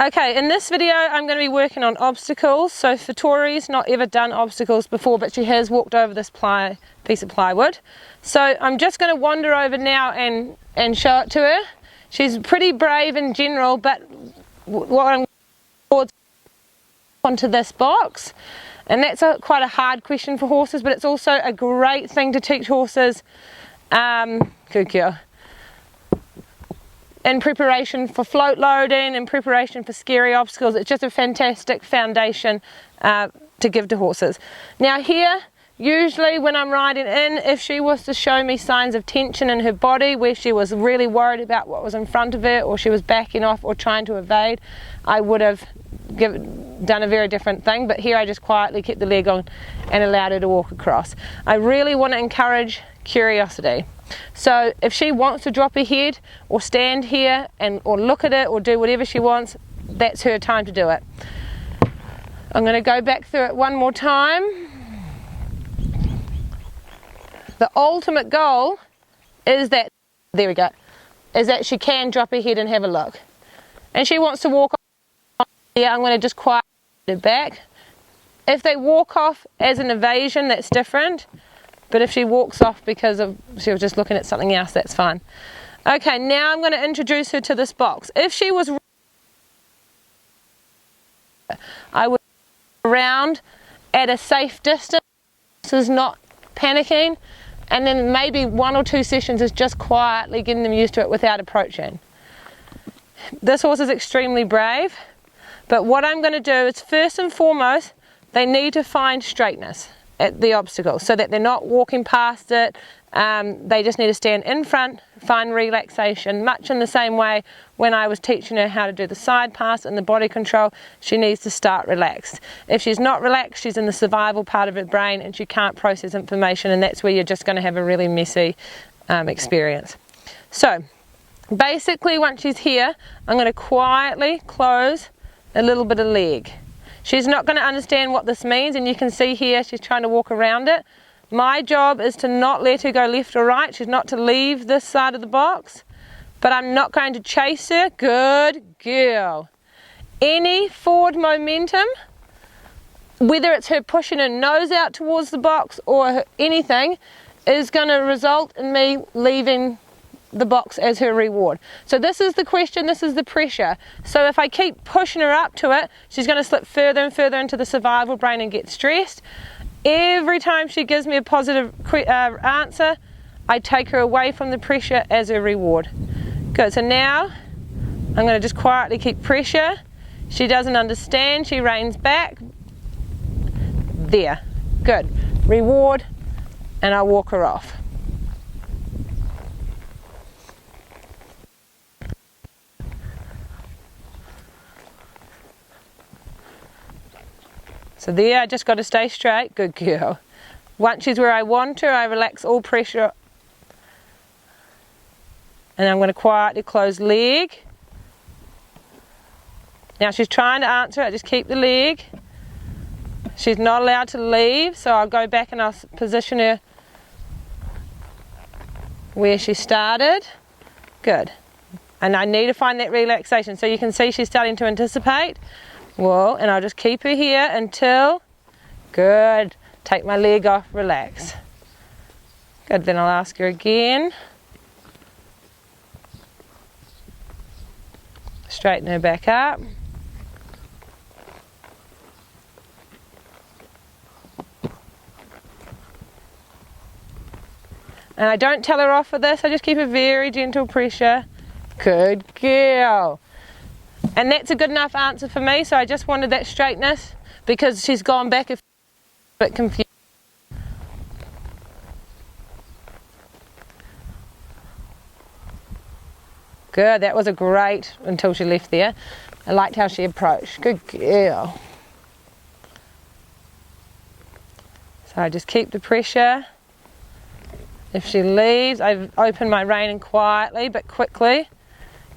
Okay, in this video I'm going to be working on obstacles. So Fattori's not ever done obstacles before, but she has walked over this piece of plywood. So I'm just going to wander over now and show it to her. She's pretty brave in general, but what I'm going to onto this box, and that's quite a hard question for horses, but it's also a great thing to teach horses. Good girl. In preparation for float loading, in preparation for scary obstacles. It's just a fantastic foundation to give to horses. Now here, usually when I'm riding in, if she was to show me signs of tension in her body, where she was really worried about what was in front of her, or she was backing off or trying to evade, I would have done a very different thing, but here I just quietly kept the leg on and allowed her to walk across. I really want to encourage curiosity. So if she wants to drop her head or stand here or look at it or do whatever she wants, that's her time to do it. I'm going to go back through it one more time. The ultimate goal is that, there we go, is that she can drop her head and have a look. And she wants to walk off here, I'm going to just quietly her back. If they walk off as an evasion, that's different. But if she walks off because she was just looking at something else, that's fine. Okay, now I'm going to introduce her to this box. If she was, I would around at a safe distance, this is not panicking, and then maybe 1 or 2 sessions is just quietly getting them used to it without approaching. This horse is extremely brave, but what I'm going to do is, first and foremost, they need to find straightness at the obstacle so that they're not walking past it. They just need to stand in front, find relaxation, much in the same way when I was teaching her how to do the side pass and the body control. She needs to start relaxed. If she's not relaxed, she's in the survival part of her brain and she can't process information, and that's where you're just going to have a really messy experience. So basically, once she's here, I'm going to quietly close a little bit of leg. She's not going to understand what this means, and you can see here she's trying to walk around it. My job is to not let her go left or right. She's not to leave this side of the box, but I'm not going to chase her. Good girl. Any forward momentum, whether it's her pushing her nose out towards the box or anything, is going to result in me leaving the box as her reward. So this is the question, this is the pressure. So if I keep pushing her up to it, she's going to slip further and further into the survival brain and get stressed. Every time she gives me a positive answer, I take her away from the pressure as a reward. Good, so now I'm going to just quietly keep pressure. She doesn't understand, she reins back. There, good. Reward, and I walk her off. So there, I just got to stay straight. Good girl. Once she's where I want her, I relax all pressure. And I'm going to quietly close leg. Now she's trying to answer, I just keep the leg. She's not allowed to leave, so I'll go back and I'll position her where she started. Good. And I need to find that relaxation. So you can see she's starting to anticipate. Well, and I'll just keep her here until, good, take my leg off, relax. Good, then I'll ask her again. Straighten her back up. And I don't tell her off for this, I just keep a very gentle pressure. Good girl. And that's a good enough answer for me, so I just wanted that straightness because she's gone back a bit confused. Good, that was a great until she left there. I liked how she approached. Good girl. So I just keep the pressure. If she leaves, I open my rein and quietly but quickly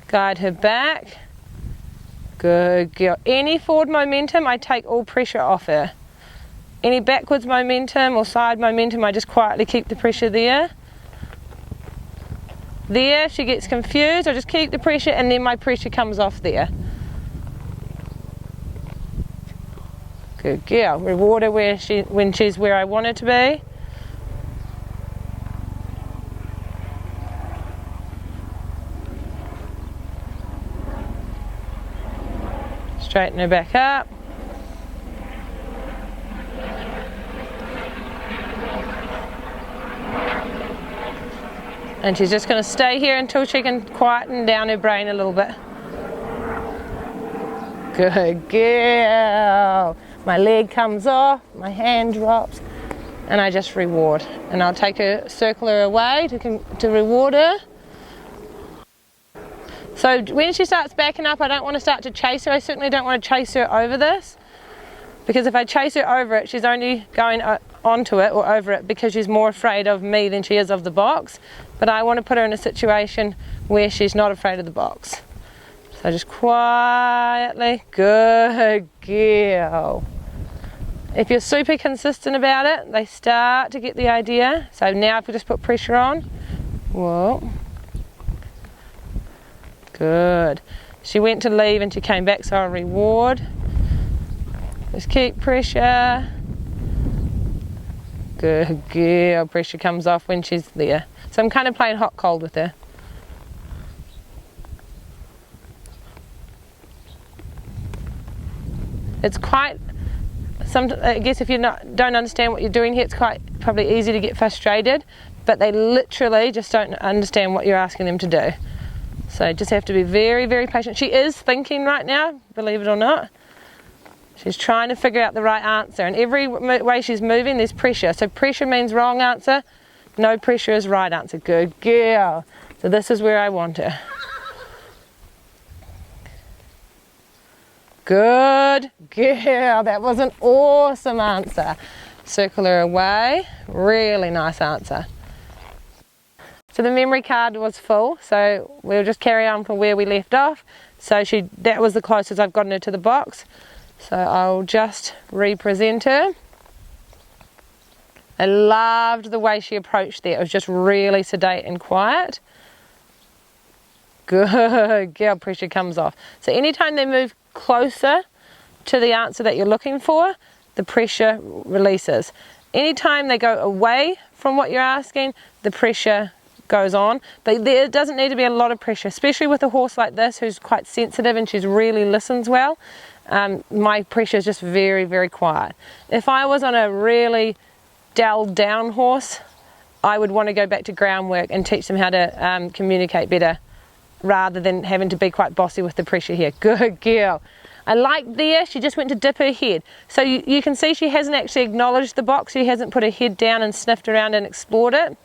guide her back. Good girl. Any forward momentum, I take all pressure off her. Any backwards momentum or side momentum, I just quietly keep the pressure there. There, she gets confused, I just keep the pressure and then my pressure comes off there. Good girl. Reward her when she's where I want her to be. Straighten her back up. And she's just going to stay here until she can quieten down her brain a little bit. Good girl. My leg comes off, my hand drops, and I just reward. And I'll take her, circle her away to reward her. So when she starts backing up, I don't want to start to chase her. I certainly don't want to chase her over this, because if I chase her over it, she's only going onto it or over it because she's more afraid of me than she is of the box. But I want to put her in a situation where she's not afraid of the box. So just quietly, good girl. If you're super consistent about it, they start to get the idea. So now if we just put pressure on, whoa, good. She went to leave and she came back, so I'll reward. Just keep pressure. Good girl. Pressure comes off when she's there. So I'm kind of playing hot cold with her. It's quite, I guess if you don't understand what you're doing here, it's quite probably easy to get frustrated, but they literally just don't understand what you're asking them to do. So just have to be very, very patient. She is thinking right now, believe it or not. She's trying to figure out the right answer, and every way she's moving there's pressure. So pressure means wrong answer, no pressure is right answer. Good girl. So this is where I want her. Good girl. That was an awesome answer. Circle her away. Really nice answer. So the memory card was full, so we'll just carry on from where we left off. So that was the closest I've gotten her to the box. So I'll just represent her. I loved the way she approached there. It was just really sedate and quiet. Good girl. Pressure comes off. So anytime they move closer to the answer that you're looking for, the pressure releases. Anytime they go away from what you're asking, the pressure goes on. But there doesn't need to be a lot of pressure, especially with a horse like this who's quite sensitive and she really listens well. My pressure is just very, very quiet. If I was on a really dulled down horse, I would want to go back to groundwork and teach them how to communicate better, rather than having to be quite bossy with the pressure here. Good girl. I like there, she just went to dip her head. So you can see she hasn't actually acknowledged the box. She hasn't put her head down and sniffed around and explored it.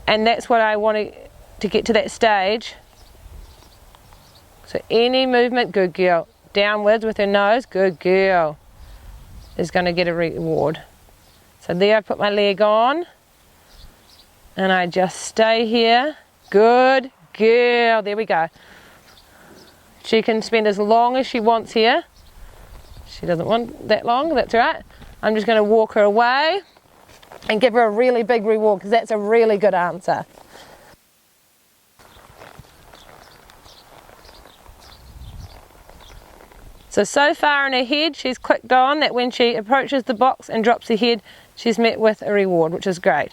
And that's what I want to get to that stage. So any movement, good girl. Downwards with her nose, good girl, is going to get a reward. So there I put my leg on and I just stay here. Good girl, there we go. She can spend as long as she wants here. She doesn't want that long, that's right. I'm just going to walk her away and give her a really big reward, because that's a really good answer. So far in her head, she's clicked on that when she approaches the box and drops her head, she's met with a reward, which is great.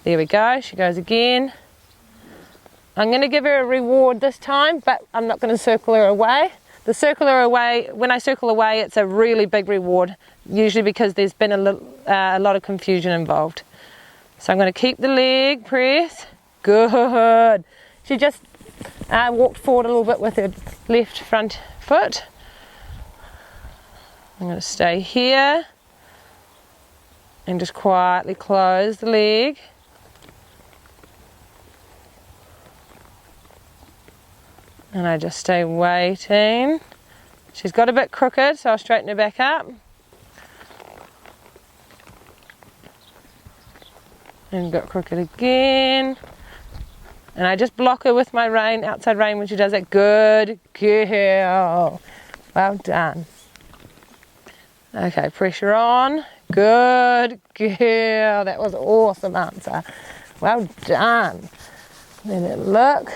There we go, she goes again. I'm going to give her a reward this time, but I'm not going to circle her away. The circle her away, when I circle away, it's a really big reward, usually because there's been a lot of confusion involved. So I'm going to keep the leg press. Good. She just walked forward a little bit with her left front foot. I'm going to stay here and just quietly close the leg. And I just stay waiting. She's got a bit crooked, so I'll straighten her back up. And got crooked again. And I just block her with my rein, outside rein, when she does that. Good girl. Well done. Okay, pressure on. Good girl. That was an awesome answer. Well done. Let it look.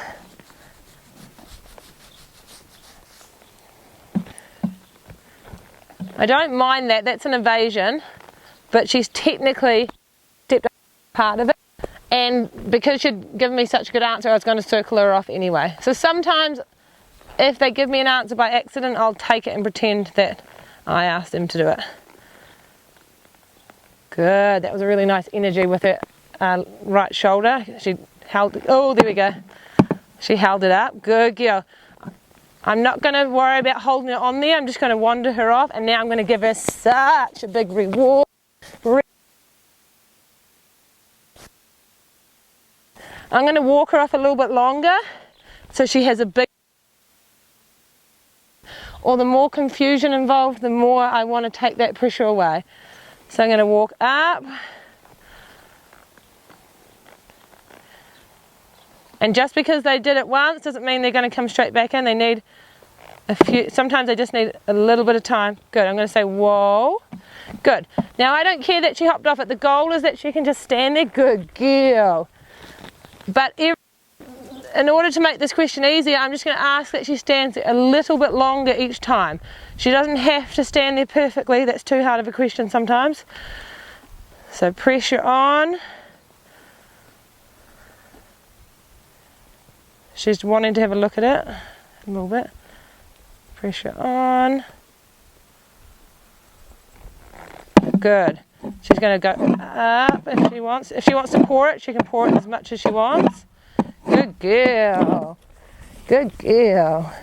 I don't mind that, that's an evasion, but she's technically stepped up part of it. And because she'd given me such a good answer, I was going to circle her off anyway. So sometimes if they give me an answer by accident, I'll take it and pretend that I asked them to do it. Good, that was a really nice energy with her right shoulder. She held, oh, there we go. She held it up, good girl. I'm not going to worry about holding it on there, I'm just going to wander her off, and now I'm going to give her such a big reward. I'm going to walk her off a little bit longer so she has a big, or the more confusion involved, the more I want to take that pressure away. So I'm going to walk up, and just because they did it once doesn't mean they're going to come straight back in. They need a few, sometimes they just need a little bit of time. Good, I'm going to say whoa. Good. Now I don't care that she hopped off it, the goal is that she can just stand there. Good girl. But in order to make this question easier, I'm just going to ask that she stands there a little bit longer each time. She doesn't have to stand there perfectly, that's too hard of a question sometimes. So pressure on. She's wanting to have a look at it a little bit. Pressure on. Good. She's going to go up if she wants. If she wants to pour it, she can pour it as much as she wants. Good girl. Good girl.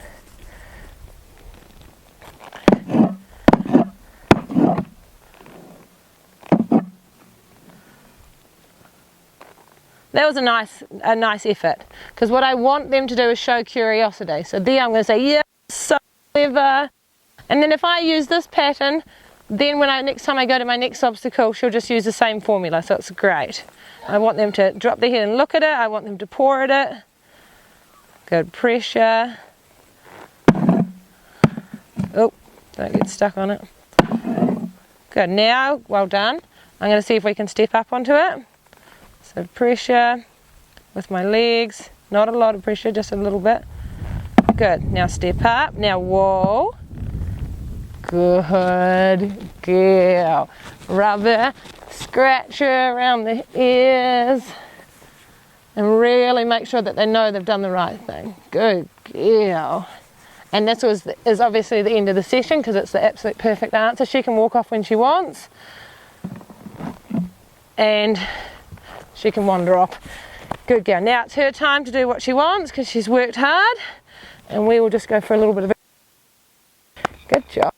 That was a nice effort, because what I want them to do is show curiosity. So there I'm going to say, yeah, so clever. And then if I use this pattern, then next time I go to my next obstacle, she'll just use the same formula, so it's great. I want them to drop their head and look at it. I want them to pour at it. Good pressure. Oh, don't get stuck on it. Good, now, well done. I'm going to see if we can step up onto it. So pressure with my legs. Not a lot of pressure, just a little bit. Good, now step up. Now, whoa. Good girl. Rub her, scratch her around the ears, and really make sure that they know they've done the right thing. Good girl. And this is obviously the end of the session, because it's the absolute perfect answer. She can walk off when she wants, and she can wander off. Good girl. Now it's her time to do what she wants, because she's worked hard, and we will just go for a little bit of it. Good job.